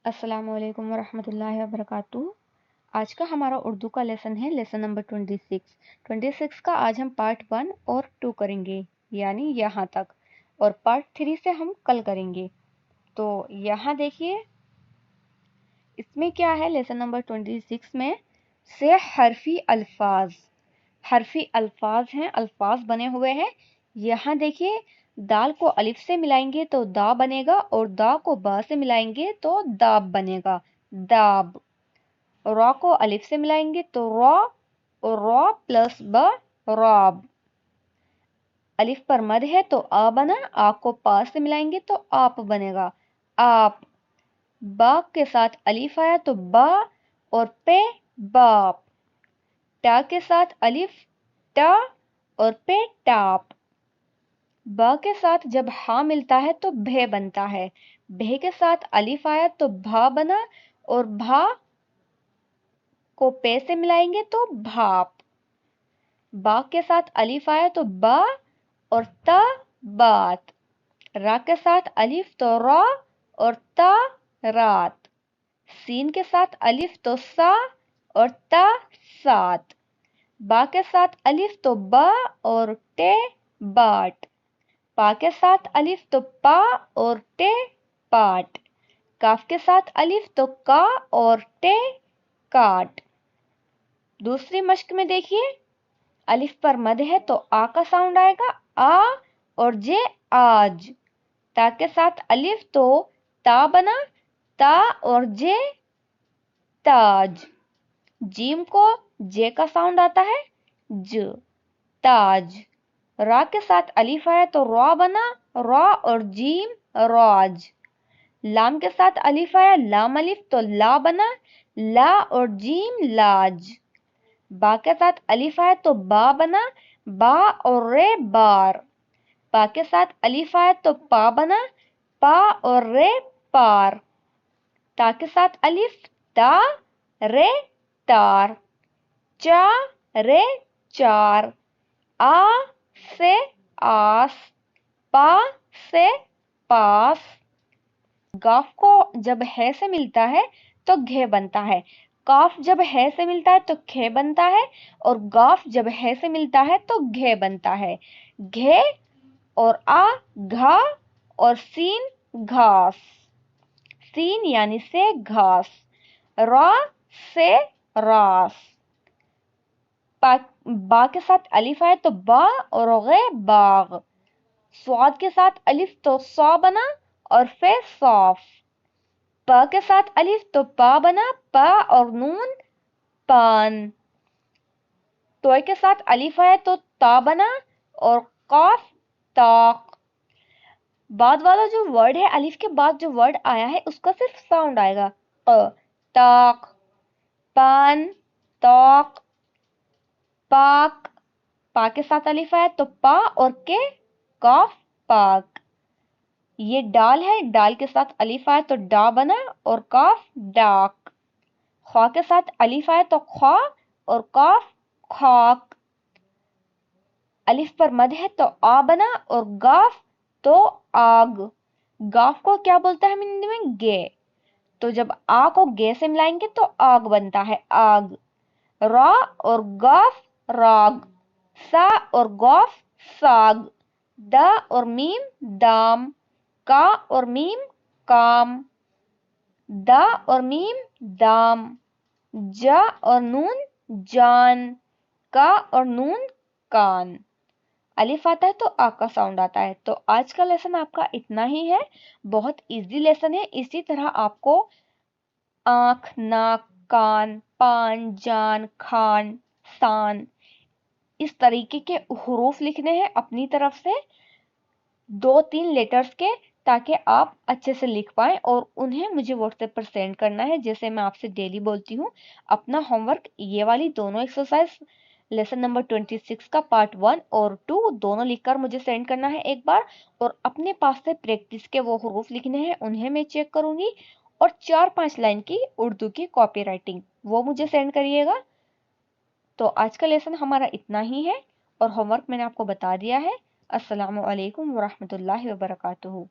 अस्सलाम वालेकुम वरहमतुल्लाहि वबरकातुहू। आज का हमारा उर्दू का लेसन है लेसन नंबर 26 का आज हम पार्ट 1 और 2 करेंगे, यानी यहाँ तक, और पार्ट 3 से हम कल करेंगे। तो यहाँ देखिए इसमें क्या है, लेसन नंबर 26 में से हरफी अल्फाज हैं, अल्फाज बने हुए हैं। यहाँ देखिए दाल को अलिफ से मिलाएंगे तो दा बनेगा, और दा को बा से मिलाएंगे तो दाब बनेगा, दाब। रॉ को अलिफ से मिलाएंगे तो रॉ, और रॉ प्लस ब रॉब। अलिफ पर मद है तो आ बना, आ को पा से मिलाएंगे तो आप बनेगा, आप। बा के साथ अलिफ आया तो बा, और पे बाप। टा के साथ अलिफ टा, और पे टाप। ब के साथ जब हा मिलता है तो भे बनता है। भे के साथ अलिफ आया तो भा बना, और भा को पे से मिलाएंगे तो भाप। बा के साथ अलिफ आया तो बा, और ता बात। रा के साथ अलिफ तो रा, और ता रात। सीन के साथ अलिफ तो सा, और ता सात। बा के साथ अलिफ तो बा, और टे बाट। पा के साथ अलिफ तो पा, और टे पाट। काफ के साथ अलिफ तो का, और टे काट। दूसरी मश्क में देखिए अलिफ पर मद है तो आ का साउंड आएगा आ, और जे आज। ता के साथ अलिफ तो ता बना, ता और जे ताज। जीम को जे का साउंड आता है ज, ताज। रा के साथ अलिफ आया तो रॉ बना, रॉ और जीम रॉज। लाम के साथ अलिफ आया लाम अलिफ तो ला बना, ला और जीम लाज। बा के साथ अलिफ आया तो बा बना, बा और रे बार। पा के साथ अलिफ आया तो पा बना, पा और रे पार। ता के साथ अलिफ ता, रे तार। चा रे चार। आ से आस, पा से पास। गाफ को जब है से मिलता है तो घे बनता है। काफ जब है से मिलता है तो खे बनता है, और गाफ जब है से मिलता है तो घे बनता है। घे और आ घा, और सीन घास, सीन यानी से घास। रा से रास। बा के साथ अलिफ आए तो बा, और गे बाग। स्वाद के साथ अलिफ तो सौ बना, और फे सौफ। प के साथ अलिफ तो पा बना, पा और नून पान। तोय के साथ अलिफ आया तो ता बना, और काफ ताक। बाद वाला जो वर्ड है, अलिफ के बाद जो वर्ड आया है उसका सिर्फ साउंड आएगा क, ताक। पान ताक, पाक। पा के साथ अलिफ आया तो पा, और के काफ पाक। ये डाल है, डाल के साथ अलिफ आया तो डा बना, और काफ डाक। ख्वा के साथ अलिफ आया तो ख्वा, और काफ खाक। अलिफ पर मद है तो आ बना, और गाफ तो आग। गाफ को क्या बोलता है हिंदी में? गे। तो जब आ को गे से मिलाएंगे तो आग बनता है, आग। रा और गाफ राग। सा और गौफ साग। दा और मीम दाम। का और मीम काम। दा और मीम दाम। जा और नून जान। का और नून कान। अलिफ आता है तो आ का साउंड आता है। तो आज का लेसन आपका इतना ही है, बहुत इजी लेसन है। इसी तरह आपको आंख, नाक, कान, पान, जान, खान, सान, इस तरीके के हुरूफ लिखने हैं अपनी तरफ से, 2-3 लेटर्स के, ताकि आप अच्छे से लिख पाएं, और उन्हें मुझे व्हाट्सएप पर सेंड करना है, जैसे मैं आपसे डेली बोलती हूँ। अपना होमवर्क ये वाली दोनों एक्सरसाइज, लेसन नंबर 26 का पार्ट 1 और 2 दोनों लिखकर मुझे सेंड करना है एक बार, और अपने पास से प्रैक्टिस के वो हुरूफ लिखने हैं, उन्हें मैं चेक करूंगी। और 4-5 लाइन की उर्दू की कॉपी राइटिंग, वो मुझे सेंड करिएगा। तो आज का लेसन हमारा इतना ही है, और होमवर्क मैंने आपको बता दिया है। अस्सलामु अलैकुम वरहमतुल्लाहि वबरकातुहू।